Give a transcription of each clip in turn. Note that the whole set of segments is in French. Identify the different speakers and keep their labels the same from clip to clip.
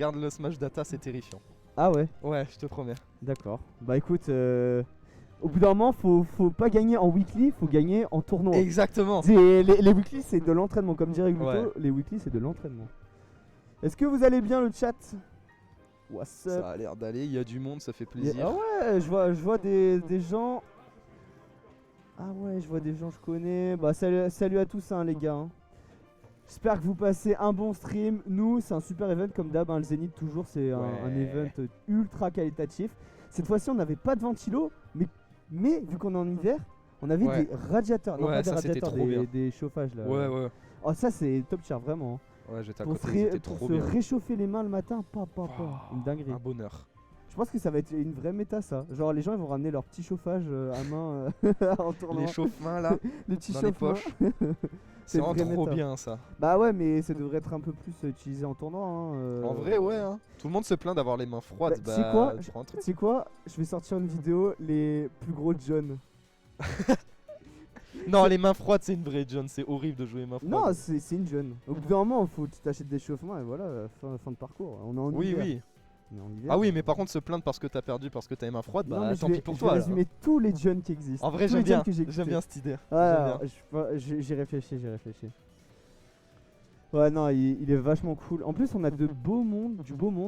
Speaker 1: regarde le Smash Data, c'est terrifiant.
Speaker 2: Ah ouais,
Speaker 1: Ouais, je te promets.
Speaker 2: d'accord. Bah écoute, au bout d'un moment, faut pas gagner en weekly, faut gagner en tournoi.
Speaker 1: Exactement.
Speaker 2: Les weekly, c'est de l'entraînement, comme dirait Gluto.
Speaker 1: Ouais.
Speaker 2: Les weekly, c'est de l'entraînement. Est-ce que vous allez bien, le chat? What's up?
Speaker 1: Ça a l'air d'aller, il y a du monde, ça fait
Speaker 2: Ah
Speaker 1: plaisir.
Speaker 2: ouais, je vois des gens. Ah ouais, je vois des gens que je connais. Bah salut à tous hein, les gars. Hein. J'espère que vous passez un bon stream. Nous, c'est un super event comme d'hab. Hein, le Zénith, toujours, c'est un event ultra qualitatif. Cette fois-ci, on n'avait pas de ventilo, mais vu qu'on est en hiver, on avait des radiateurs. Non,
Speaker 1: Ouais,
Speaker 2: pas des
Speaker 1: ça, c'était
Speaker 2: radiateurs,
Speaker 1: trop bien.
Speaker 2: des chauffages là.
Speaker 1: Ouais.
Speaker 2: Oh, ça, c'est top tier, vraiment. Hein.
Speaker 1: Ouais, j'étais à
Speaker 2: Pour
Speaker 1: côté, c'était
Speaker 2: pour
Speaker 1: trop
Speaker 2: se
Speaker 1: bien.
Speaker 2: réchauffer les mains le matin, une dinguerie.
Speaker 1: Un bonheur.
Speaker 2: Je pense que ça va être une vraie méta ça. Genre les gens ils vont ramener leur petit chauffage à main en tournant.
Speaker 1: Les chauffe-mains là,
Speaker 2: les petits
Speaker 1: dans les
Speaker 2: chauffe-mains.
Speaker 1: poches.
Speaker 2: C'est
Speaker 1: C'est vraiment
Speaker 2: une vraie
Speaker 1: trop
Speaker 2: méta.
Speaker 1: bien ça.
Speaker 2: Bah ouais mais ça devrait être un peu plus utilisé en tournoi. Hein,
Speaker 1: En vrai, ouais. Hein. Tout le monde se plaint d'avoir les mains froides.
Speaker 2: tu sais quoi,
Speaker 1: prends un truc.
Speaker 2: Tu sais quoi, je vais sortir une vidéo les plus gros John.
Speaker 1: Non, les mains froides, c'est une vraie John. C'est horrible de jouer mains froides.
Speaker 2: Non c'est une John. Au bout d'un moment faut que tu t'achètes des chauffements et voilà fin de parcours. On est en
Speaker 1: Oui,
Speaker 2: hiver.
Speaker 1: oui.
Speaker 2: On est en hiver.
Speaker 1: Ah oui, mais par contre, se plaindre parce que t'as perdu, parce que t'as les mains froides,
Speaker 2: Non,
Speaker 1: bah
Speaker 2: mais
Speaker 1: tant pis pour
Speaker 2: je
Speaker 1: toi.
Speaker 2: vais
Speaker 1: alors.
Speaker 2: résumer tous les John qui existent.
Speaker 1: En vrai,
Speaker 2: tous
Speaker 1: j'aime
Speaker 2: les John
Speaker 1: bien.
Speaker 2: que j'ai
Speaker 1: J'aime bien cette idée.
Speaker 2: Ah,
Speaker 1: J'aime bien.
Speaker 2: j'ai réfléchi. Ouais, non, il est vachement cool. En plus, on a du beau monde.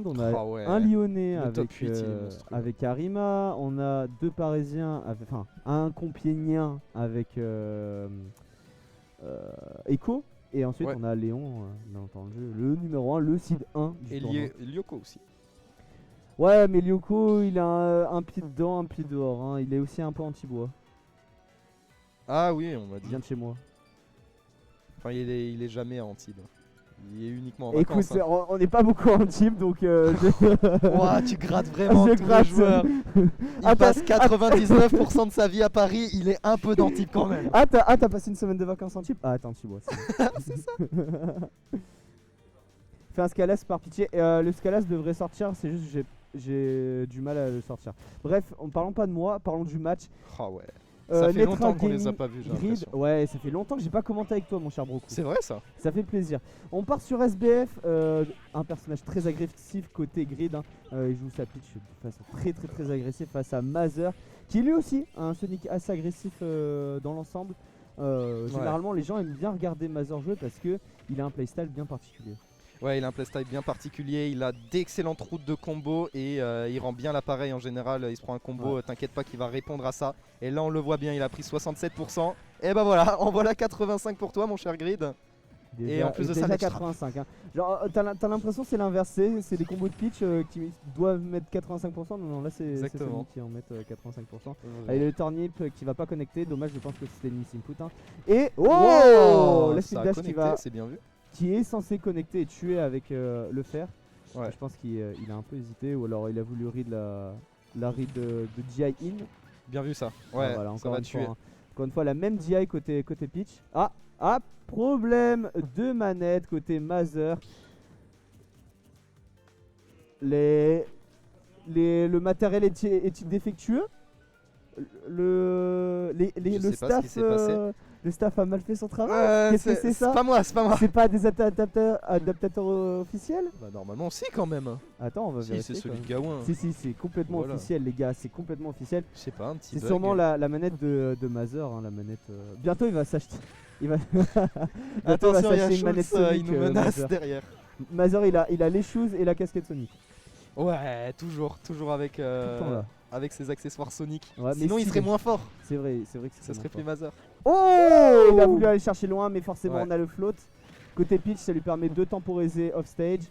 Speaker 2: On a
Speaker 1: Ah ouais.
Speaker 2: un Lyonnais
Speaker 1: Le top
Speaker 2: avec,
Speaker 1: 8, il est monstrueux.
Speaker 2: avec Arima. On a deux Parisiens, enfin, un Compiègnien avec Echo. Et ensuite,
Speaker 1: Ouais.
Speaker 2: on a Léon, bien entendu, le numéro 1, le seed 1 du
Speaker 1: Et
Speaker 2: tournoi.
Speaker 1: Lyoko aussi.
Speaker 2: Ouais, mais Lyoko, il a un pied dedans, un pied dehors. Hein. Il est aussi un peu anti-bois.
Speaker 1: Ah oui, on m'a
Speaker 2: Il
Speaker 1: dit.
Speaker 2: vient de chez moi.
Speaker 1: Enfin, il est jamais à Antibes. Il est uniquement en
Speaker 2: Écoute,
Speaker 1: vacances. Hein.
Speaker 2: on n'est pas beaucoup en team, donc
Speaker 1: Ouah, tu grattes vraiment
Speaker 2: Je
Speaker 1: tous
Speaker 2: gratte.
Speaker 1: les joueurs. Il passe 99% de sa vie à Paris, il est un peu d'Antibes quand même.
Speaker 2: Ah, t'as passé une semaine de vacances en Antibes? Ah, attends, Antibes,
Speaker 1: C'est ça.
Speaker 2: Fais un Scalas par pitié. Le Scalas devrait sortir, c'est juste que j'ai du mal à le sortir. Bref, parlons pas de moi, parlons du match.
Speaker 1: Ah ouais. Ça fait
Speaker 2: Netra
Speaker 1: longtemps qu'on les a
Speaker 2: Gaming,
Speaker 1: pas vus, j'ai
Speaker 2: Grid.
Speaker 1: l'impression.
Speaker 2: Ouais, ça fait longtemps que j'ai pas commenté avec toi, mon cher Broco.
Speaker 1: C'est vrai ça.
Speaker 2: Ça fait plaisir. On part sur SBF, un personnage très agressif côté Grid. Hein. Il joue sa pitch de façon très agressive face à Mazer, qui lui aussi a un Sonic assez agressif dans l'ensemble. Généralement, les gens aiment bien regarder Mazer jouer parce que il a un playstyle bien particulier.
Speaker 1: Ouais, il a un playstyle bien particulier, il a d'excellentes routes de combo et il rend bien l'appareil en général. Il se prend un combo, t'inquiète pas qu'il va répondre à ça. Et là on le voit bien, il a pris 67%. Et bah voilà, en voilà 85 pour toi mon cher Grid.
Speaker 2: Déjà,
Speaker 1: et en plus de ça,
Speaker 2: déjà
Speaker 1: l'extra.
Speaker 2: 85. Hein. Genre, t'as l'impression que c'est l'inverse, c'est des combos de pitch qui doivent mettre 85%. Non, là c'est Sonic qui en met 85%. Allez, le turnip qui va pas connecter. Dommage, je pense que c'était une miss input. Hein. Et
Speaker 1: Wow,
Speaker 2: la
Speaker 1: ça
Speaker 2: speed
Speaker 1: a
Speaker 2: dash
Speaker 1: connecté, c'est bien vu.
Speaker 2: qui est censé connecter et tuer avec le fer.
Speaker 1: Ouais.
Speaker 2: Je pense qu'il a un peu hésité ou alors il a voulu read la read de GI in.
Speaker 1: Bien vu ça. Ouais,
Speaker 2: Ah, voilà,
Speaker 1: ça
Speaker 2: encore
Speaker 1: va
Speaker 2: une
Speaker 1: tuer.
Speaker 2: fois, hein. Encore une fois, la même GI côté pitch. Ah, problème de manette côté Mazer. Le matériel est-il défectueux? Le staff a mal fait son travail. Qu'est-ce que c'est ça?
Speaker 1: C'est pas moi.
Speaker 2: C'est pas des adaptateurs officiels?
Speaker 1: Bah normalement si quand même.
Speaker 2: Attends, on va
Speaker 1: Si,
Speaker 2: vérifier.
Speaker 1: c'est celui
Speaker 2: quand
Speaker 1: de
Speaker 2: même.
Speaker 1: Gawain.
Speaker 2: Si, c'est complètement
Speaker 1: Voilà.
Speaker 2: officiel, les gars, c'est complètement officiel.
Speaker 1: Je sais pas, un petit
Speaker 2: C'est
Speaker 1: bug.
Speaker 2: sûrement la manette de Mazer, hein, la manette. Bientôt, il va s'acheter. Il va. Bientôt,
Speaker 1: Attention, il y a
Speaker 2: s'acheter une manette
Speaker 1: Schultz,
Speaker 2: Sonic.
Speaker 1: il nous menace
Speaker 2: Mazer.
Speaker 1: derrière.
Speaker 2: Mazer, il a les shoes et la casquette Sonic.
Speaker 1: Ouais, toujours avec,
Speaker 2: Tout le temps là.
Speaker 1: avec ses accessoires Sonic.
Speaker 2: Ouais, mais
Speaker 1: Sinon il
Speaker 2: si,
Speaker 1: serait
Speaker 2: mais-
Speaker 1: moins fort.
Speaker 2: C'est vrai que c'est
Speaker 1: Ça serait plus
Speaker 2: vraiment
Speaker 1: Mazer.
Speaker 2: fort. Oh, il a voulu aller chercher loin, mais forcément,
Speaker 1: Ouais.
Speaker 2: on a le float. Côté pitch, ça lui permet de temporiser offstage.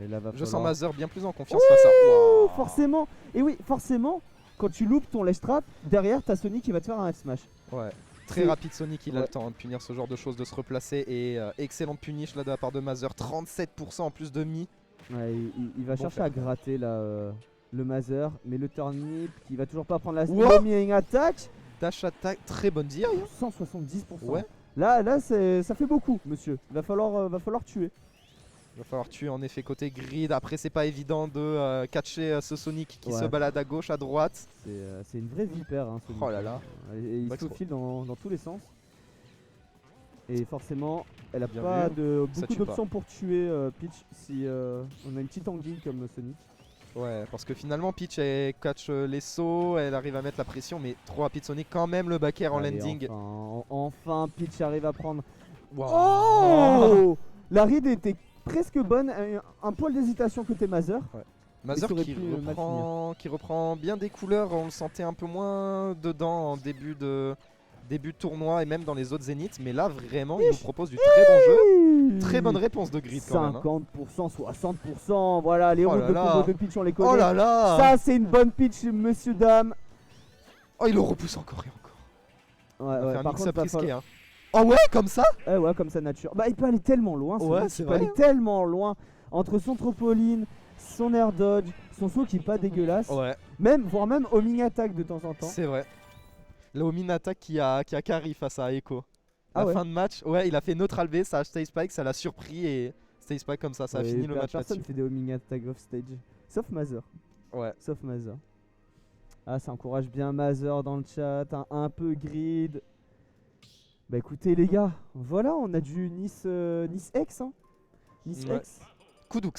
Speaker 2: Et là, va
Speaker 1: Je sens
Speaker 2: falloir-
Speaker 1: Mazer bien plus en confiance face à.
Speaker 2: Oh,
Speaker 1: Wow.
Speaker 2: forcément. Et oui, forcément, quand tu loupes ton ledge trap, derrière, t'as Sonic qui va te faire un F-smash.
Speaker 1: Ouais. Très
Speaker 2: C'est-
Speaker 1: rapide Sonic, il a
Speaker 2: Ouais.
Speaker 1: le temps hein, de punir ce genre de choses, de se replacer. Et excellente punish là de la part de Mazer. 37% en plus de mi.
Speaker 2: Ouais, il va
Speaker 1: Bon
Speaker 2: chercher
Speaker 1: fait.
Speaker 2: à gratter là, le Mazer, mais le turnip qui va toujours pas prendre la
Speaker 1: Wow.
Speaker 2: slow attack.
Speaker 1: Dash attack, très bonne DI.
Speaker 2: 170%.
Speaker 1: Ouais.
Speaker 2: Là, ça fait beaucoup, monsieur. Va falloir tuer.
Speaker 1: Va falloir tuer en effet côté grid. Après c'est pas évident de catcher ce Sonic qui
Speaker 2: Ouais.
Speaker 1: se balade à gauche, à droite.
Speaker 2: C'est une vraie vipère, hein, Sonic.
Speaker 1: Oh là là.
Speaker 2: Et il
Speaker 1: Pas
Speaker 2: se faufile dans tous les sens. Et forcément, elle a
Speaker 1: Bien
Speaker 2: pas
Speaker 1: vu.
Speaker 2: de
Speaker 1: Ça
Speaker 2: beaucoup
Speaker 1: tue pas.
Speaker 2: d'options pour tuer Peach si on a une petite anguille comme Sonic.
Speaker 1: Ouais, parce que finalement Peach elle catch les sauts, elle arrive à mettre la pression, mais trop rapide Sonic quand même le back air en
Speaker 2: Allez,
Speaker 1: landing.
Speaker 2: enfin, Peach arrive à prendre.
Speaker 1: Wow.
Speaker 2: Oh La ride était presque bonne, un poil d'hésitation côté Mother.
Speaker 1: Mother
Speaker 2: ça aurait
Speaker 1: qui
Speaker 2: pu mal
Speaker 1: reprend bien des couleurs, on le sentait un peu moins dedans en début de tournoi et même dans les autres zéniths, mais là vraiment il nous propose du très bon jeu. Très bonne réponse de Grid quand même.
Speaker 2: 50%, 60%, voilà, les
Speaker 1: Oh
Speaker 2: routes
Speaker 1: là
Speaker 2: de
Speaker 1: là.
Speaker 2: combo de Peach on les connaît.
Speaker 1: Oh là là.
Speaker 2: Ça c'est une bonne pitch, monsieur, dame.
Speaker 1: Oh, il le repousse encore et encore.
Speaker 2: Ouais,
Speaker 1: On a fait un
Speaker 2: par
Speaker 1: mix-up
Speaker 2: contre,
Speaker 1: risqué. Hein. Oh ouais, comme ça.
Speaker 2: Ouais, comme ça nature. Bah il peut aller tellement loin,
Speaker 1: Ouais,
Speaker 2: Sonic,
Speaker 1: c'est
Speaker 2: il peut
Speaker 1: vrai.
Speaker 2: aller tellement loin. Entre son trampoline, son air dodge, son saut qui est pas dégueulasse.
Speaker 1: Ouais,
Speaker 2: Voire même homing attack de temps en temps.
Speaker 1: c'est vrai. Le Omin attack qui a carry face à Echo.
Speaker 2: Ah
Speaker 1: La
Speaker 2: ouais.
Speaker 1: fin de match, ouais, il a fait neutral B, ça a Stay Spike, ça l'a surpris et Stay Spike comme ça a
Speaker 2: Ouais,
Speaker 1: fini le match
Speaker 2: personne
Speaker 1: là-dessus.
Speaker 2: fait des homing attack off stage. Sauf Mother.
Speaker 1: Ouais.
Speaker 2: Sauf Mother. Ah, ça encourage bien Mother dans le chat. Un peu grid. Bah écoutez les gars, voilà, on a du Nice X. Hein. Nice
Speaker 1: Ouais.
Speaker 2: X.
Speaker 1: Kudux.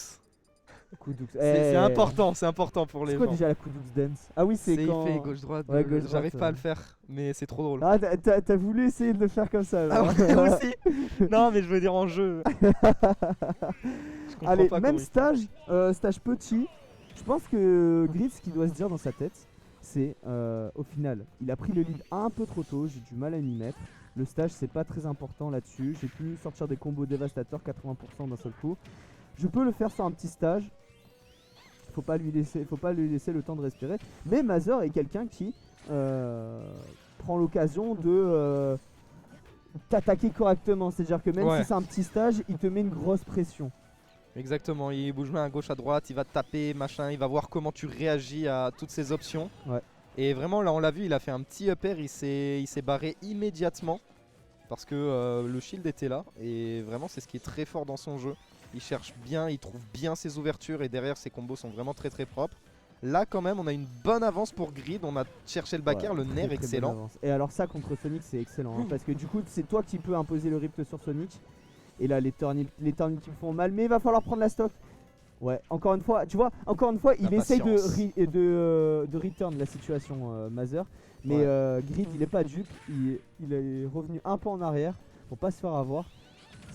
Speaker 2: Kudux.
Speaker 1: C'est important pour les
Speaker 2: C'est quoi
Speaker 1: gens.
Speaker 2: déjà la Kudux Dance? Ah oui, c'est
Speaker 1: C'est
Speaker 2: quand.
Speaker 1: fait gauche-droite,
Speaker 2: Ouais, gauche-droite,
Speaker 1: j'arrive pas à le faire, mais c'est trop drôle.
Speaker 2: Ah, t'as voulu essayer de le faire comme ça.
Speaker 1: Ah
Speaker 2: genre.
Speaker 1: ouais, aussi. Non mais je veux dire en jeu. Je comprends
Speaker 2: Allez,
Speaker 1: pas
Speaker 2: même
Speaker 1: comment il
Speaker 2: stage, stage petit. Je pense que Grid, ce qu'il doit se dire dans sa tête, c'est au final, il a pris le lead un peu trop tôt, j'ai du mal à m'y mettre. Le stage, c'est pas très important là-dessus. J'ai pu sortir des combos dévastateurs, 80% d'un seul coup. Je peux le faire sur un petit stage. Faut pas lui laisser le temps de respirer. Mais Mother est quelqu'un qui prend l'occasion de t'attaquer correctement. C'est-à-dire que même
Speaker 1: Ouais.
Speaker 2: si c'est un petit stage, il te met une grosse pression.
Speaker 1: Exactement, il bouge bien à gauche, à droite, il va te taper, machin, il va voir comment tu réagis à toutes ces options.
Speaker 2: Ouais.
Speaker 1: Et vraiment, là, on l'a vu, il a fait un petit up air, il s'est barré immédiatement parce que le shield était là. Et vraiment, c'est ce qui est très fort dans son jeu. Il cherche bien, il trouve bien ses ouvertures et derrière, ses combos sont vraiment très très propres. Là, quand même, on a une bonne avance pour Grid, on a cherché le back air, le
Speaker 2: Très,
Speaker 1: nerf
Speaker 2: très bonne
Speaker 1: excellent.
Speaker 2: avance. Et alors ça contre Sonic c'est excellent hein, parce que du coup c'est toi qui peux imposer le rift sur Sonic. Et là les turnips qui font mal, mais il va falloir prendre la stock. Ouais, encore une fois, tu vois, il essaye de return la situation Mother. Mais
Speaker 1: Ouais.
Speaker 2: Grid il est pas dupe, il est revenu un peu en arrière pour pas se faire avoir.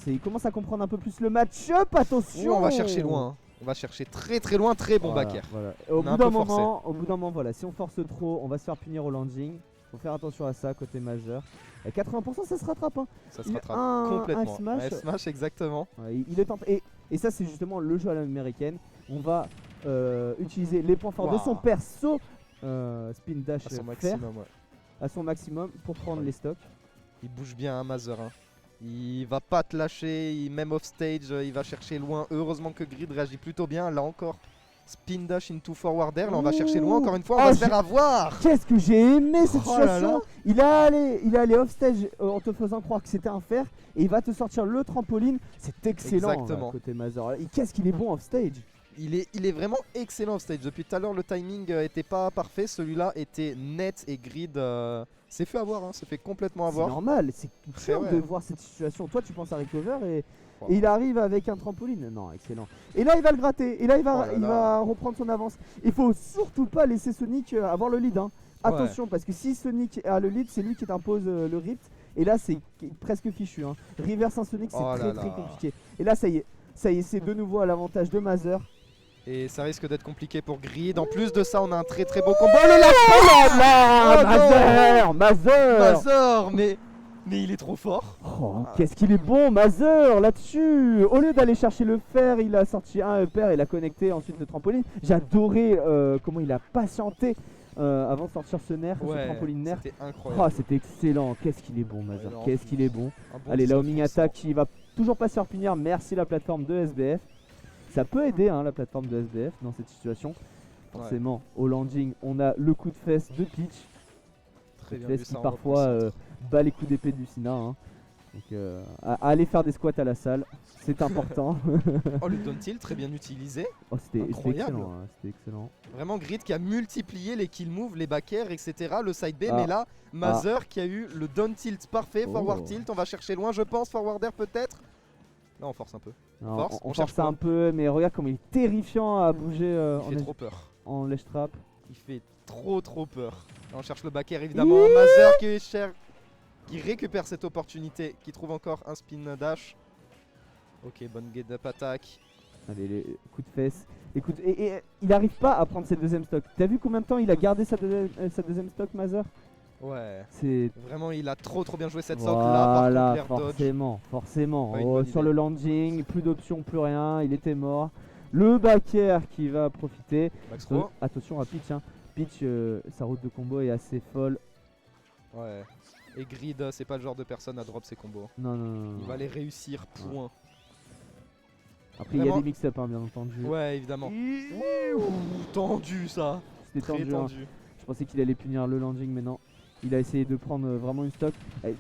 Speaker 2: Il commence à comprendre un peu plus le match-up, attention.
Speaker 1: Ouh, on va chercher loin, hein. On va chercher très très loin, très bon
Speaker 2: Voilà,
Speaker 1: back air.
Speaker 2: voilà. Et
Speaker 1: On a un peu forcé.
Speaker 2: au bout d'un moment, voilà, si on force trop, on va se faire punir au landing. Faut faire attention à ça côté Majeur. Et 80% ça se rattrape hein.
Speaker 1: Ça se
Speaker 2: Il-
Speaker 1: rattrape
Speaker 2: un
Speaker 1: complètement.
Speaker 2: smash.
Speaker 1: Ouais, smash, exactement.
Speaker 2: Ouais, il est tenté. Et ça c'est justement le jeu à l'américaine. On va utiliser les points forts de
Speaker 1: Waouh.
Speaker 2: son perso spin dash
Speaker 1: À son
Speaker 2: faire
Speaker 1: maximum, ouais.
Speaker 2: à son maximum pour prendre
Speaker 1: Ouais.
Speaker 2: les stocks.
Speaker 1: Il bouge bien, hein, Mother. Hein. Il va pas te lâcher, même off stage, il va chercher loin. Heureusement que Grid réagit plutôt bien. Là encore, spin dash into forward air. Là, on va chercher loin. Encore une fois, on
Speaker 2: Oh,
Speaker 1: va se faire avoir.
Speaker 2: Qu'est-ce que j'ai aimé cette
Speaker 1: Oh là
Speaker 2: situation.
Speaker 1: là.
Speaker 2: Il est allé off stage en te faisant croire que c'était un fer et il va te sortir le trampoline. C'est excellent
Speaker 1: Exactement.
Speaker 2: côté Mother. Et qu'est-ce qu'il est bon off stage.
Speaker 1: Il est vraiment excellent off stage. Depuis tout à l'heure, le timing était pas parfait. Celui-là était net et Grid s'est fait avoir. Hein, s'est fait complètement
Speaker 2: C'est
Speaker 1: avoir.
Speaker 2: normal, c'est dur
Speaker 1: Ouais.
Speaker 2: de voir cette situation. Toi tu penses à recover et
Speaker 1: Wow.
Speaker 2: il arrive avec un trampoline. Non, excellent. Et là il va le gratter. Et là il va,
Speaker 1: Oh là
Speaker 2: il
Speaker 1: là.
Speaker 2: va reprendre son avance. Il faut surtout pas laisser Sonic avoir le lead. Hein.
Speaker 1: Ouais.
Speaker 2: Attention parce que si Sonic a le lead, c'est lui qui t'impose le rift. Et là c'est presque fichu. Hein. Reverse un Sonic c'est
Speaker 1: Oh là
Speaker 2: très
Speaker 1: là.
Speaker 2: très compliqué. Et là ça y est, c'est de nouveau à l'avantage de Mother.
Speaker 1: Et ça risque d'être compliqué pour Grid. En plus de ça, on a un très très beau combo. Le
Speaker 2: Oh là
Speaker 1: Oh
Speaker 2: là, Mother
Speaker 1: Mother, mais il est trop fort.
Speaker 2: Oh, qu'est-ce qu'il est bon, Mother, là-dessus. Au lieu d'aller chercher le fer, il a sorti un upper, il a connecté ensuite le trampoline. J'ai adoré comment il a patienté avant de sortir ce nerf, ce trampoline nerf.
Speaker 1: c'était
Speaker 2: Oh,
Speaker 1: incroyable.
Speaker 2: c'était excellent. Qu'est-ce qu'il est bon, Mother.
Speaker 1: non,
Speaker 2: Qu'est-ce qu'il est bon.
Speaker 1: Un bon
Speaker 2: Allez, la homing
Speaker 1: 19%.
Speaker 2: attack qui va toujours pas se faire punir. Merci la plateforme de SBF. Ça peut aider hein, la plateforme de SBF dans cette situation.
Speaker 1: Ouais,
Speaker 2: Forcément, au landing, on a le coup de fesse de Peach.
Speaker 1: très bien
Speaker 2: Fesse
Speaker 1: vu
Speaker 2: qui
Speaker 1: ça en
Speaker 2: parfois
Speaker 1: reconcentre.
Speaker 2: bat les coups d'épée du Sina. Hein. Donc allez faire des squats à la salle, c'est important.
Speaker 1: Oh, le down tilt très bien utilisé.
Speaker 2: Oh, c'était
Speaker 1: Incroyable.
Speaker 2: excellent, hein, c'était excellent.
Speaker 1: Vraiment Grid qui a multiplié les kill moves, les back air, etc. Le side B,
Speaker 2: Ah.
Speaker 1: mais là, Mother qui a eu le down tilt parfait, forward
Speaker 2: Oh.
Speaker 1: tilt. On va chercher loin, je pense. Forward air peut-être. Là, on force un peu.
Speaker 2: Non,
Speaker 1: Force,
Speaker 2: on
Speaker 1: on cherche
Speaker 2: force un
Speaker 1: quoi
Speaker 2: peu, mais regarde comme il est terrifiant à bouger
Speaker 1: Il fait trop peur.
Speaker 2: en ledge trap.
Speaker 1: Il fait trop peur. Là, on cherche le back air évidemment. Mother qui est cher, qui récupère cette opportunité, qui trouve encore un spin dash. Ok, bonne get up attack.
Speaker 2: Allez, les coups de fesses. Écoute, et il n'arrive pas à prendre ses deuxièmes stocks. T'as vu combien de temps il a gardé sa deuxième stock, Mother?
Speaker 1: Ouais.
Speaker 2: C'est.
Speaker 1: Vraiment, il a trop bien joué cette socle là. Par
Speaker 2: Voilà,
Speaker 1: contre, l'air dodge.
Speaker 2: forcément.
Speaker 1: Pas une
Speaker 2: Oh,
Speaker 1: bonne
Speaker 2: sur
Speaker 1: idée.
Speaker 2: le landing, plus d'options, plus rien, il était mort. Le back air qui va profiter.
Speaker 1: Max throw.
Speaker 2: Attention à Peach, hein. Peach, sa route de combo est assez folle.
Speaker 1: Ouais. Et Grid, c'est pas le genre de personne à drop ses combos.
Speaker 2: Non.
Speaker 1: Il va les réussir, point.
Speaker 2: Après, il y a
Speaker 1: Vraiment.
Speaker 2: des mix-up, hein, bien entendu.
Speaker 1: Ouais, évidemment. Ouh, tendu ça.
Speaker 2: C'était
Speaker 1: Très
Speaker 2: tendu, hein.
Speaker 1: tendu.
Speaker 2: Je pensais qu'il allait punir le landing, mais non. Il a essayé de prendre vraiment une stock.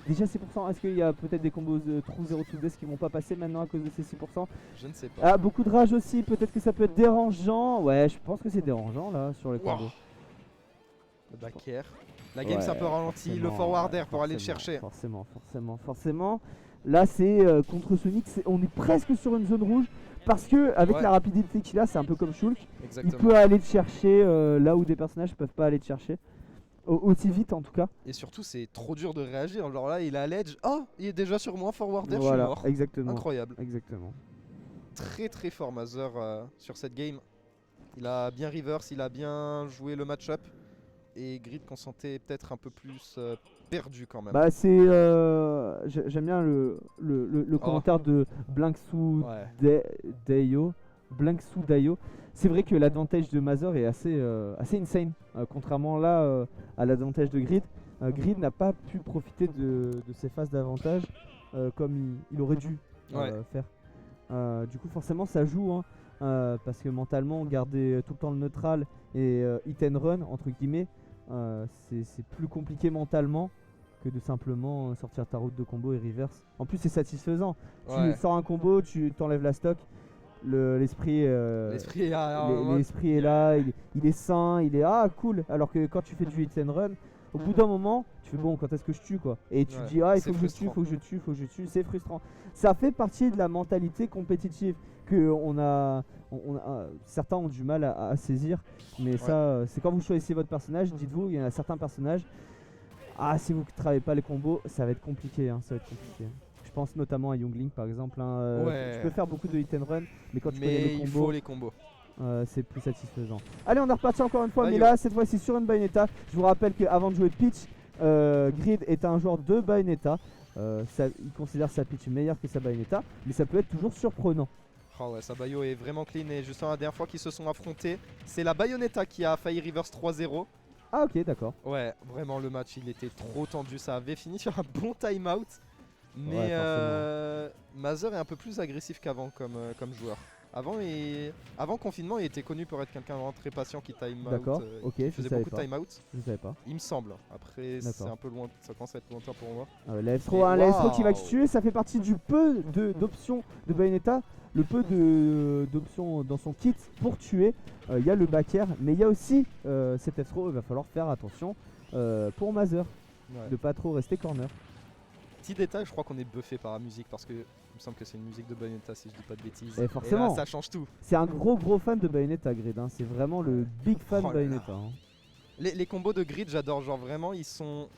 Speaker 2: Déjà 6%, est-ce qu'il y a peut-être des combos de True Zero to Death qui vont pas passer maintenant à cause de ces 6%?
Speaker 1: Je ne sais pas.
Speaker 2: Ah, beaucoup de rage aussi, peut-être que ça peut être dérangeant. Ouais, je pense que c'est dérangeant là sur les
Speaker 1: Wow.
Speaker 2: combos.
Speaker 1: Le back air. La game c'est un peu
Speaker 2: Ouais,
Speaker 1: ralenti. Le
Speaker 2: forcément,
Speaker 1: forward
Speaker 2: ouais,
Speaker 1: air pour aller le
Speaker 2: forcément,
Speaker 1: chercher.
Speaker 2: Forcément. Là, c'est contre Sonic, on est presque sur une zone rouge parce que avec
Speaker 1: Ouais.
Speaker 2: la rapidité qu'il a, c'est un peu comme Shulk. Il
Speaker 1: Exactement.
Speaker 2: peut aller le chercher là où des personnages peuvent pas aller le chercher. Aussi vite en tout cas.
Speaker 1: Et surtout, c'est trop dur de réagir. Genre là, il a l'edge. Oh, il est déjà sur moi. Forward air,
Speaker 2: Voilà,
Speaker 1: je suis mort.
Speaker 2: exactement.
Speaker 1: Incroyable.
Speaker 2: Exactement.
Speaker 1: Très fort Mother sur cette game. Il a bien reverse, il a bien joué le match-up. Et Grid qu'on sentait peut-être un peu plus perdu quand même.
Speaker 2: Bah c'est j'aime bien le commentaire de Blanksou
Speaker 1: Ouais.
Speaker 2: Dayo. Blanksou Dayo. C'est vrai que l'advantage de Mother est assez insane. Contrairement là à l'advantage de Grid. Grid n'a pas pu profiter de ses phases d'avantage comme il aurait dû faire. Du coup forcément ça joue hein, parce que mentalement garder tout le temps le neutral et hit and run entre guillemets c'est plus compliqué mentalement que de simplement sortir ta route de combo et reverse. En plus c'est satisfaisant.
Speaker 1: Ouais.
Speaker 2: Tu sors un combo, tu t'enlèves la stock, l'esprit
Speaker 1: L'esprit est en mode-
Speaker 2: l'esprit est là, il est sain, il est cool. Alors que quand tu fais du hit and run, au bout d'un moment, tu fais bon quand est-ce que je tue quoi. Et tu
Speaker 1: Ouais,
Speaker 2: te dis il
Speaker 1: c'est
Speaker 2: faut que je tue,
Speaker 1: frustrant.
Speaker 2: faut que je tue, c'est frustrant. Ça fait partie de la mentalité compétitive que certains ont du mal à saisir. Mais ça, c'est quand vous choisissez votre personnage, dites-vous, il y en a certains personnages. Si vous ne travaillez pas les combos, ça va être compliqué. Ça va être compliqué. Je pense notamment à Youngling par exemple.
Speaker 1: Ouais.
Speaker 2: Tu peux faire beaucoup de hit and run, mais quand tu connais
Speaker 1: Mais
Speaker 2: le
Speaker 1: il
Speaker 2: combo,
Speaker 1: faut les combos.
Speaker 2: c'est plus satisfaisant. Allez, on est reparti encore une fois,
Speaker 1: Bayo.
Speaker 2: mais là, cette fois-ci sur une Bayonetta. Je vous rappelle qu'avant de jouer Peach, Grid est un joueur de Bayonetta. Il considère sa Peach meilleure que sa Bayonetta, mais ça peut être toujours surprenant.
Speaker 1: Oh ouais, sa Bayo est vraiment clean et justement la dernière fois qu'ils se sont affrontés, c'est la Bayonetta qui a failli reverse 3-0.
Speaker 2: Ah ok, d'accord.
Speaker 1: Ouais, vraiment le match il était trop tendu, ça avait fini sur un bon timeout. Mais
Speaker 2: Ouais,
Speaker 1: Mother est un peu plus agressif qu'avant comme joueur. Avant confinement, il était connu pour être quelqu'un vraiment très patient qui time out.
Speaker 2: D'accord, ok,
Speaker 1: qui
Speaker 2: je
Speaker 1: faisait
Speaker 2: savais
Speaker 1: beaucoup
Speaker 2: pas.
Speaker 1: de time out,
Speaker 2: Je savais pas.
Speaker 1: il me semble. Après, c'est
Speaker 2: D'accord.
Speaker 1: un peu loin, ça commence à être lointain pour moi.
Speaker 2: La F3 qui va
Speaker 1: Waouh.
Speaker 2: tuer, ça fait partie du peu d'options de Bayonetta. Le peu d'options dans son kit pour tuer. Il y a le back air, mais il y a aussi cette F3, il va falloir faire attention pour Mother,
Speaker 1: Ouais.
Speaker 2: de pas trop rester corner.
Speaker 1: Petit détail, je crois qu'on est buffé par la musique parce que il me semble que c'est une musique de Bayonetta si je dis pas de bêtises.
Speaker 2: Et forcément.
Speaker 1: là, ça change tout.
Speaker 2: C'est un gros fan de Bayonetta, Grid. C'est vraiment le big fan
Speaker 1: Oh
Speaker 2: de
Speaker 1: là
Speaker 2: Bayonetta.
Speaker 1: là. Les combos de Grid, j'adore. Genre vraiment, ils sont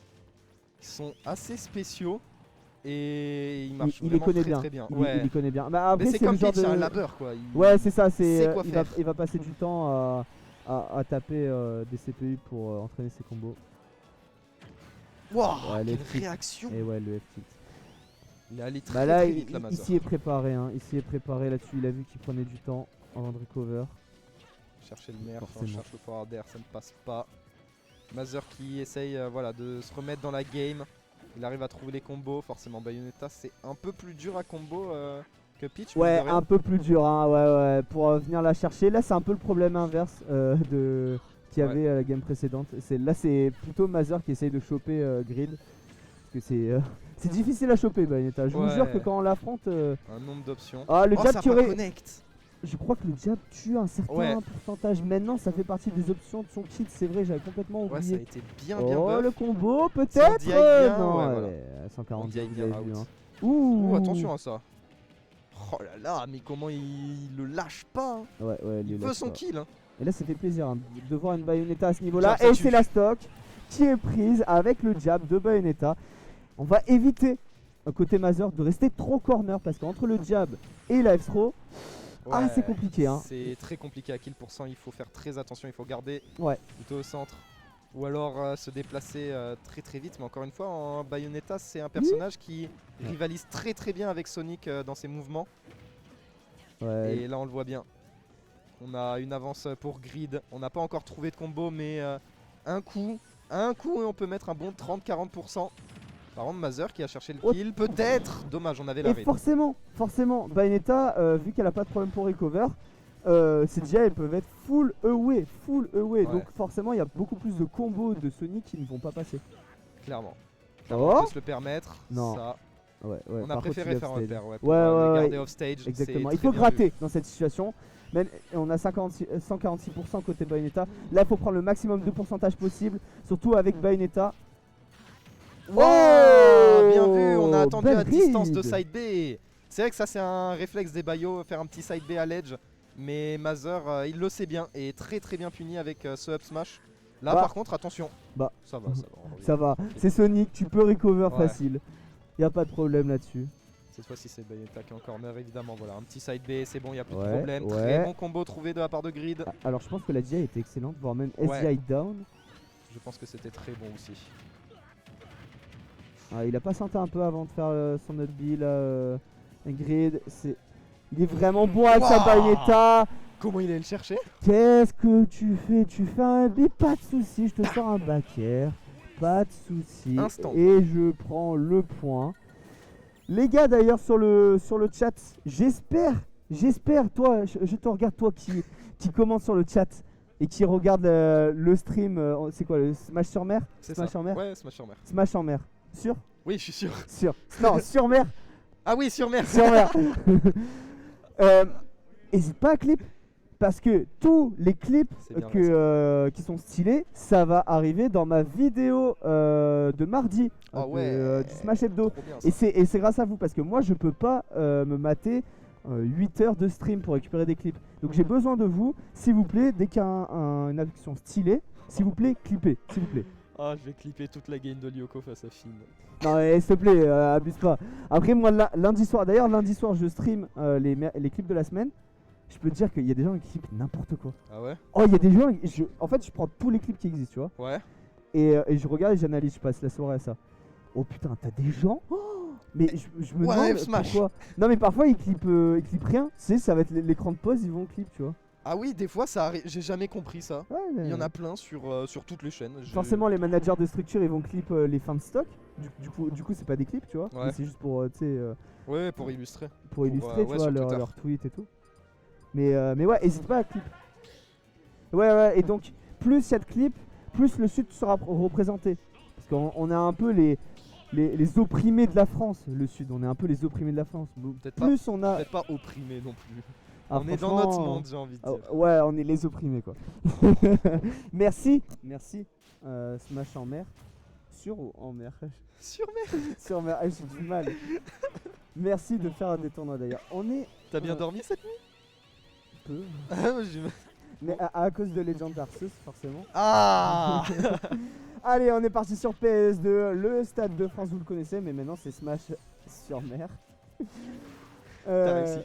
Speaker 1: assez spéciaux et ils marchent
Speaker 2: Il les
Speaker 1: vraiment
Speaker 2: connaît
Speaker 1: très
Speaker 2: bien.
Speaker 1: très bien.
Speaker 2: Il
Speaker 1: Ouais.
Speaker 2: les connaît bien. Bah, après,
Speaker 1: Mais c'est
Speaker 2: le
Speaker 1: comme
Speaker 2: genre
Speaker 1: Peach, c'est
Speaker 2: de-
Speaker 1: un labeur quoi.
Speaker 2: Ouais, c'est ça.
Speaker 1: sait quoi faire.
Speaker 2: Il va passer du temps à taper des CPU pour entraîner ses combos.
Speaker 1: Waouh,
Speaker 2: Ouais, les
Speaker 1: quelle
Speaker 2: flics.
Speaker 1: réaction.
Speaker 2: Et ouais, le F-tilt.
Speaker 1: Il est allé très,
Speaker 2: Bah là,
Speaker 1: très vite la
Speaker 2: il
Speaker 1: Mother.
Speaker 2: s'y est préparé. Il s'y est préparé là-dessus. Il a vu qu'il prenait du temps avant de recover.
Speaker 1: Chercher le nerf, on
Speaker 2: Forcément.
Speaker 1: cherche le forward air, ça ne passe pas. Mother qui essaye de se remettre dans la game. Il arrive à trouver les combos. Forcément, Bayonetta, c'est un peu plus dur à combo que Peach. mine
Speaker 2: Ouais,
Speaker 1: de rien.
Speaker 2: un peu plus dur. Ouais, pour venir la chercher. Là, c'est un peu le problème inverse qu'il y
Speaker 1: Ouais.
Speaker 2: avait à la game précédente. Là, c'est plutôt Mother qui essaye de choper Grid. Parce que c'est difficile à choper Bayonetta. Je vous jure que quand on l'affronte.
Speaker 1: Un nombre d'options.
Speaker 2: Ah, le jab
Speaker 1: ça
Speaker 2: qui aurait.
Speaker 1: connecte.
Speaker 2: Je crois que le jab tue un certain pourcentage. Maintenant, ça fait partie des options de son kit. C'est vrai, j'avais complètement oublié.
Speaker 1: Ouais, ça a été bien
Speaker 2: Oh,
Speaker 1: buff.
Speaker 2: le combo, peut-être.
Speaker 1: Non,
Speaker 2: ouais,
Speaker 1: voilà.
Speaker 2: 140.
Speaker 1: On dit
Speaker 2: Vous avez vu, hein.
Speaker 1: Ouh, attention à ça. Oh là là, mais comment il le lâche pas hein.
Speaker 2: Ouais,
Speaker 1: il veut son kill hein.
Speaker 2: Et là, ça fait plaisir hein, de voir une Bayonetta à ce niveau-là.
Speaker 1: Genre,
Speaker 2: Et c'est la stock qui est prise avec le jab de Bayonetta. On va éviter, côté Mother, de rester trop corner parce qu'entre le jab et la F-throw, c'est compliqué. Hein.
Speaker 1: C'est très compliqué à kill %. Il faut faire très attention. Il faut garder plutôt au centre. Ou alors se déplacer très très vite. Mais encore une fois, en Bayonetta, c'est un personnage qui rivalise très très bien avec Sonic dans ses mouvements.
Speaker 2: Ouais.
Speaker 1: Et là, on le voit bien. On a une avance pour Grid. On n'a pas encore trouvé de combo, mais un coup et on peut mettre un bon 30-40%. Par contre, Mother qui a cherché le kill, peut-être. Dommage, on avait la
Speaker 2: Et
Speaker 1: raid.
Speaker 2: forcément, Bayonetta, vu qu'elle a pas de problème pour recover, ces GI elles peuvent être full away. Donc forcément, il y a beaucoup plus de combos de Sonic qui ne vont pas passer.
Speaker 1: Clairement.
Speaker 2: Oh,
Speaker 1: on peut se le permettre.
Speaker 2: Non.
Speaker 1: Ça. On a
Speaker 2: par
Speaker 1: préféré
Speaker 2: contre,
Speaker 1: faire un pair pour
Speaker 2: ouais,
Speaker 1: garder off stage.
Speaker 2: Exactement. Il faut gratter dans cette situation. Mais on a 146% côté Bayonetta. Là, il faut prendre le maximum de pourcentage possible, surtout avec Bayonetta.
Speaker 1: Wow, bien vu, on a attendu
Speaker 2: belle
Speaker 1: à distance de
Speaker 2: read.
Speaker 1: side B. C'est vrai que ça c'est un réflexe des Bayo, faire un petit side B à l'edge. Mais Mother, il le sait bien et est très très bien puni avec ce up smash. Là par contre, attention. Ça va.
Speaker 2: Ça va, c'est Sonic, tu peux recover facile. Y a pas de problème là-dessus.
Speaker 1: Cette fois-ci c'est Bayonetta qui est en corner évidemment. Voilà, un petit side B, c'est bon, il n'y a plus de problème. Très bon combo trouvé de la part de Grid.
Speaker 2: Alors je pense que la DI était excellente, voire même SDI down.
Speaker 1: Je pense que c'était très bon aussi.
Speaker 2: Il a patienté un peu avant de faire son up B là. Grid, il est vraiment bon avec sa Bayonetta.
Speaker 1: Comment il allait le chercher?
Speaker 2: Qu'est-ce que tu fais? Tu fais un B, pas de soucis, je te sors un back air. Pas de soucis. Et je prends le point. Les gars d'ailleurs sur le chat, j'espère, toi, je te regarde toi qui commente sur le chat et qui regarde le stream, c'est quoi, le Smash sur mer?
Speaker 1: Smash en mer. Ouais, Smash sur mer.
Speaker 2: Smash en mer. Sûr?
Speaker 1: Oui, je suis sûr.
Speaker 2: Non, sur mer.
Speaker 1: Ah oui, sur mer.
Speaker 2: Sur mer. Hésite pas à clip. Parce que tous les clips qui sont stylés, ça va arriver dans ma vidéo de mardi du Smash Hebdo. Et c'est grâce à vous, parce que moi je peux pas me mater 8 heures de stream pour récupérer des clips. Donc j'ai besoin de vous, s'il vous plaît, dès qu'il y a une action stylée, s'il vous plaît, clippez, s'il vous plaît.
Speaker 1: Ah, je vais clipper toute la game de Lyoko face à Finn.
Speaker 2: Non, s'il te plaît, abuse pas. Après, moi, lundi soir, je stream les clips de la semaine. Je peux te dire qu'il y a des gens qui clippent n'importe quoi.
Speaker 1: Ah ouais?
Speaker 2: Oh, il y a des gens, en fait, je prends tous les clips qui existent, tu vois.
Speaker 1: Ouais.
Speaker 2: Et je regarde et j'analyse, je passe la soirée à ça. Oh putain, t'as des gens mais je me demande pourquoi. Non, mais parfois, ils clippent rien. Tu sais, ça va être l'écran de pause, ils vont clip, tu vois.
Speaker 1: Ah oui, des fois ça arrive, j'ai jamais compris ça.
Speaker 2: Ouais,
Speaker 1: il y en a plein sur toutes les chaînes.
Speaker 2: Forcément, les managers de structure, ils vont clip les fins de stock. Du coup, c'est pas des clips, tu vois.
Speaker 1: Ouais.
Speaker 2: C'est juste pour, tu sais.
Speaker 1: Ouais, pour illustrer.
Speaker 2: Pour illustrer, tu vois, leur tweet et tout. Mais ouais, hésite pas à clip. Ouais, et donc, plus il y a de clips, plus le Sud sera représenté. Parce qu'on est un peu les opprimés de la France, le Sud. On est un peu les opprimés de la France.
Speaker 1: Peut-être pas opprimés non plus. On est dans notre monde, j'ai envie de dire.
Speaker 2: Ouais, on est les opprimés, quoi. Merci. Smash en mer. Sur ou en mer?
Speaker 1: Sur mer.
Speaker 2: Sur mer, j'ai du mal. Merci de faire des tournois d'ailleurs.
Speaker 1: T'as bien dormi cette nuit?
Speaker 2: Peu.
Speaker 1: Mais
Speaker 2: à cause de Legend Arceus, forcément.
Speaker 1: Ah.
Speaker 2: Allez, on est parti sur PS2. Le Stade de France, vous le connaissez, mais maintenant c'est Smash sur mer.
Speaker 1: T'as réussi.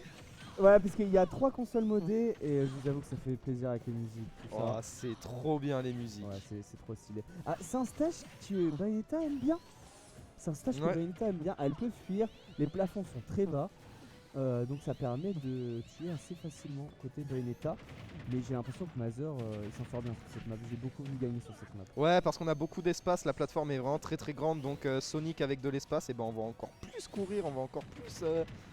Speaker 2: Ouais, parce qu'il y a 3 consoles modées et je vous avoue que ça fait plaisir avec les musiques. Tout ça.
Speaker 1: C'est trop bien les musiques.
Speaker 2: Ouais, c'est trop stylé. Ah, c'est un stage que Bayonetta aime bien. C'est un stage que Bayonetta aime bien. Elle peut fuir, les plafonds sont très bas. Donc ça permet de tuer assez facilement côté Bayonetta. Mais j'ai l'impression que Mother il s'en sort bien sur cette map. J'ai beaucoup vu gagner sur cette map.
Speaker 1: Ouais, parce qu'on a beaucoup d'espace, la plateforme est vraiment très très grande. Donc Sonic avec de l'espace, et ben on va encore plus courir, on va encore plus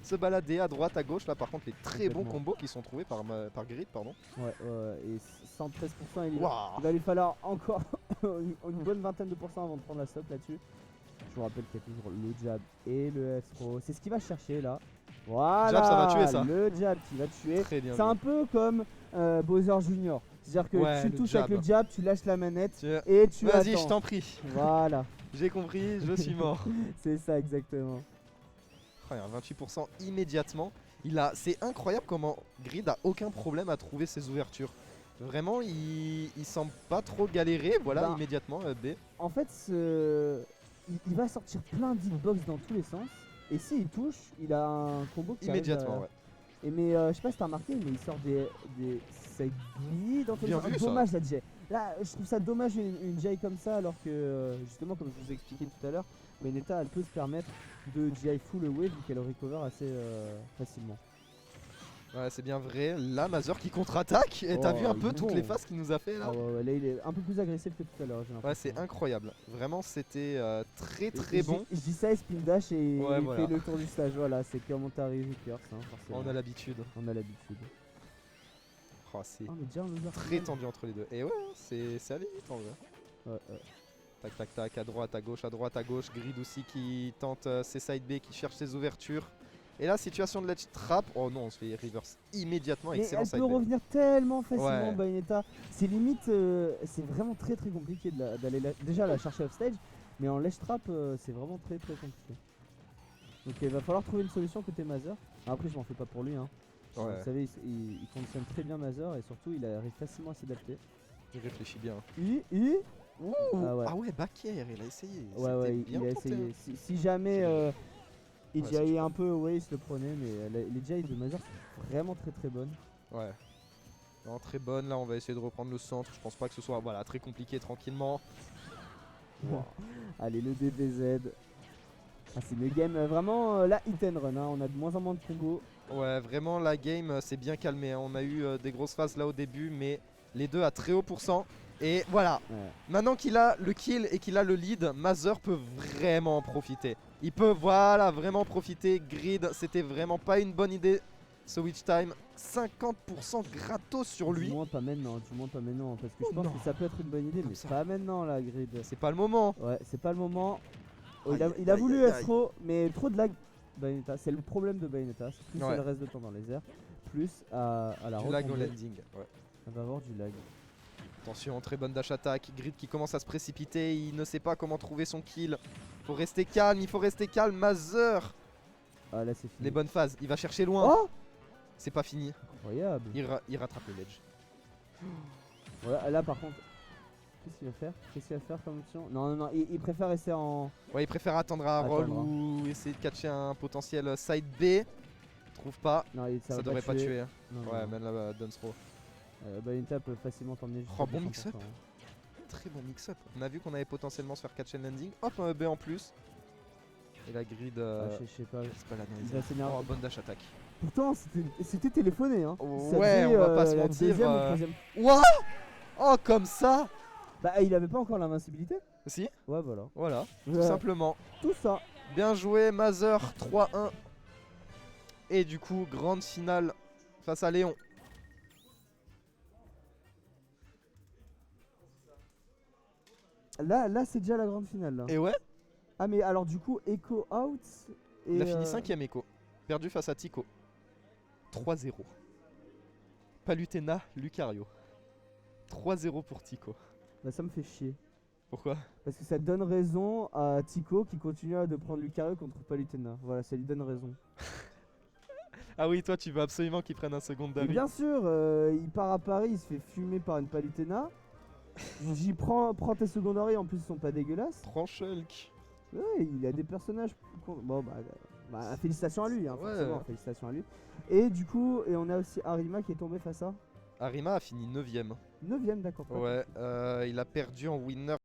Speaker 1: se balader à droite, à gauche. Là par contre les très bons combos qui sont trouvés par Grid, pardon.
Speaker 2: Ouais, et 113%, il va lui falloir encore une bonne vingtaine de pourcents avant de prendre la stock là-dessus. Je vous rappelle qu'il y a toujours le jab et le F-throw. C'est ce qu'il va chercher là. Voilà,
Speaker 1: Jab, ça va tuer, ça.
Speaker 2: le jab qui va tuer.
Speaker 1: Très bien
Speaker 2: C'est
Speaker 1: vu.
Speaker 2: un peu comme Bowser Junior. C'est-à-dire que
Speaker 1: Ouais,
Speaker 2: tu
Speaker 1: le
Speaker 2: touches
Speaker 1: jab.
Speaker 2: avec le jab, tu lâches la manette
Speaker 1: Tu-
Speaker 2: et tu
Speaker 1: Vas-y,
Speaker 2: attends.
Speaker 1: je t'en prie.
Speaker 2: Voilà,
Speaker 1: J'ai compris, je suis mort.
Speaker 2: c'est ça exactement.
Speaker 1: Oh, il y a un 28% immédiatement. C'est incroyable comment Grid a aucun problème à trouver ses ouvertures. Vraiment, il semble pas trop galérer. Voilà,
Speaker 2: Ben,
Speaker 1: immédiatement, B.
Speaker 2: En fait, il va sortir plein d'hitbox dans tous les sens. Et s'il touche, il a un combo qui arrive
Speaker 1: Immédiatement,
Speaker 2: derrière.
Speaker 1: ouais.
Speaker 2: Et mais je sais pas si t'as remarqué, mais il sort des side B dans tous les
Speaker 1: Bien
Speaker 2: sens.
Speaker 1: vu, ça.
Speaker 2: Dommage la J. Là, je trouve ça dommage une J comme ça, alors que justement, comme je vous ai expliqué tout à l'heure, Bayonetta elle peut se permettre de J full away vu qu'elle recover assez facilement.
Speaker 1: Ouais, c'est bien vrai. Là, Mazur qui contre-attaque. Et t'as
Speaker 2: Oh,
Speaker 1: vu un
Speaker 2: il
Speaker 1: peu
Speaker 2: est
Speaker 1: toutes
Speaker 2: bon.
Speaker 1: les phases qu'il nous a fait là.
Speaker 2: Ah ouais, là il est un peu plus agressif que tout à l'heure, j'ai
Speaker 1: Ouais,
Speaker 2: l'impression.
Speaker 1: c'est incroyable. Vraiment, c'était très
Speaker 2: Et
Speaker 1: très bon.
Speaker 2: Je dis ça et spin dash et
Speaker 1: Ouais,
Speaker 2: il
Speaker 1: voilà.
Speaker 2: fait le tour du stage. Voilà, c'est comment t'arrives curse, hein, forcément.
Speaker 1: On a l'habitude.
Speaker 2: On a l'habitude.
Speaker 1: Oh, c'est
Speaker 2: Ah, mais déjà, on nous
Speaker 1: très tendu entre les deux. Et ouais, c'est allé vite en vrai.
Speaker 2: Ouais.
Speaker 1: Tac tac tac, à droite, à gauche, à droite, à gauche. Grid aussi qui tente ses side B, qui cherche ses ouvertures. Et là, situation de ledge trap. Oh non, on se fait reverse immédiatement.
Speaker 2: Mais
Speaker 1: Excellent
Speaker 2: elle
Speaker 1: side
Speaker 2: peut
Speaker 1: B.
Speaker 2: revenir tellement facilement,
Speaker 1: Ouais.
Speaker 2: Bayonetta. C'est limite, c'est vraiment très très compliqué d'aller déjà la chercher off stage, mais en ledge trap, c'est vraiment très très compliqué. Donc il va falloir trouver une solution côté Mazur. Après, je m'en fais pas pour lui. Hein.
Speaker 1: Ouais.
Speaker 2: Vous savez, il conditionne très bien Mazur et surtout, il arrive facilement à s'adapter.
Speaker 1: Il réfléchit bien.
Speaker 2: Ouh. Ah ouais.
Speaker 1: Back air, il a essayé.
Speaker 2: Ouais,
Speaker 1: C'était
Speaker 2: il
Speaker 1: bien
Speaker 2: a
Speaker 1: tenté,
Speaker 2: essayé.
Speaker 1: hein.
Speaker 2: Si jamais il
Speaker 1: Ouais,
Speaker 2: y
Speaker 1: c'est
Speaker 2: avait un peu away, il se le prenait, mais les Jai de Mazur sont vraiment très très bonnes.
Speaker 1: Ouais. Non, très bonne. Là, on va essayer de reprendre le centre. Je pense pas que ce soit voilà, très compliqué tranquillement.
Speaker 2: Wow. Allez, le DBZ. Ah, c'est le game vraiment la hit and run. Hein. On a de moins en moins de combos.
Speaker 1: Ouais, vraiment, la game s'est bien calmée. Hein. On a eu des grosses phases là au début, mais les deux à très haut pourcent. Et voilà,
Speaker 2: Ouais.
Speaker 1: maintenant qu'il a le kill et qu'il a le lead, Mazur peut vraiment en profiter. Il peut, voilà, vraiment profiter. Grid, c'était vraiment pas une bonne idée. Ce Witch Time, 50% gratos sur lui.
Speaker 2: Du moins pas maintenant, parce que
Speaker 1: Oh
Speaker 2: je pense
Speaker 1: non.
Speaker 2: que ça peut être une bonne idée,
Speaker 1: Comme
Speaker 2: mais
Speaker 1: ça.
Speaker 2: pas maintenant la grid.
Speaker 1: C'est pas le moment.
Speaker 2: Ouais, c'est pas le moment. Oh,
Speaker 1: Aïe,
Speaker 2: il a
Speaker 1: aïe,
Speaker 2: voulu
Speaker 1: aïe,
Speaker 2: être
Speaker 1: aïe.
Speaker 2: trop, mais trop de lag. Bayonetta, c'est le problème de Bayonetta. C'est plus
Speaker 1: Ouais.
Speaker 2: elle reste de temps dans les airs, plus à la
Speaker 1: Du lag au
Speaker 2: retombée,
Speaker 1: landing. Ouais.
Speaker 2: elle va avoir du lag.
Speaker 1: Attention, très bonne dash attack. Grid qui commence à se précipiter. Il ne sait pas comment trouver son kill. Faut rester calme, il faut rester calme. Mazur.
Speaker 2: Ah là c'est fini.
Speaker 1: Les bonnes phases. Il va chercher loin.
Speaker 2: Oh,
Speaker 1: C'est pas fini.
Speaker 2: incroyable.
Speaker 1: Il rattrape le ledge.
Speaker 2: Voilà, là par contre, qu'est-ce qu'il va faire comme option? Non, il préfère rester en...
Speaker 1: Ouais, il préfère attendre un roll
Speaker 2: Attendre,
Speaker 1: ou essayer de catcher un potentiel side B. Trouve pas.
Speaker 2: Non,
Speaker 1: Ça
Speaker 2: va
Speaker 1: devrait pas tuer. Hein.
Speaker 2: Non,
Speaker 1: Ouais,
Speaker 2: non.
Speaker 1: même là, Duns Throw.
Speaker 2: Bayonetta peut facilement t'emmener jusqu'à
Speaker 1: Oh, bon
Speaker 2: 200%,
Speaker 1: mix-up.
Speaker 2: hein.
Speaker 1: Très bon mix-up. On a vu qu'on allait potentiellement se faire catch and landing. Hop, un B en plus. Et la grid.
Speaker 2: Ah, je sais pas.
Speaker 1: C'est pas la
Speaker 2: Il
Speaker 1: noise.
Speaker 2: va s'énerver.
Speaker 1: Oh, bonne dash attack.
Speaker 2: Pourtant, c'était téléphoné. Hein. Ça
Speaker 1: Ouais,
Speaker 2: faisait,
Speaker 1: on va pas se
Speaker 2: la
Speaker 1: mentir.
Speaker 2: deuxième ou troisième.
Speaker 1: Ouah. Oh, comme ça.
Speaker 2: Bah, il avait pas encore l'invincibilité.
Speaker 1: Si,
Speaker 2: Ouais, voilà.
Speaker 1: voilà, tout
Speaker 2: Ouais.
Speaker 1: simplement.
Speaker 2: Tout ça.
Speaker 1: Bien joué, Mazur 3-1. Et du coup, grande finale face à Léon.
Speaker 2: Là c'est déjà la grande finale. Là.
Speaker 1: Et ouais,
Speaker 2: Ah, mais alors, du coup, Echo out. Et,
Speaker 1: il a fini 5ème Echo. Perdu face à Tico. 3-0. Palutena, Lucario. 3-0 pour Tico.
Speaker 2: Bah, ça me fait chier.
Speaker 1: Pourquoi?
Speaker 2: Parce que ça donne raison à Tico qui continue de prendre Lucario contre Palutena. Voilà, ça lui donne raison.
Speaker 1: Ah oui, toi tu veux absolument qu'il prenne un
Speaker 2: Et
Speaker 1: secondary.
Speaker 2: bien sûr, il part à Paris, il se fait fumer par une Palutena. J'y prends tes secondaries, en plus ils sont pas dégueulasses.
Speaker 1: Tranchulk.
Speaker 2: Ouais, il a des personnages. Bon, bah, félicitations à lui, hein,
Speaker 1: Ouais.
Speaker 2: forcément, félicitations à lui. Et du coup, on a aussi Arima qui est tombé face à
Speaker 1: Arima a fini 9ème.
Speaker 2: 9ème, d'accord. pas
Speaker 1: Ouais, il a perdu en winner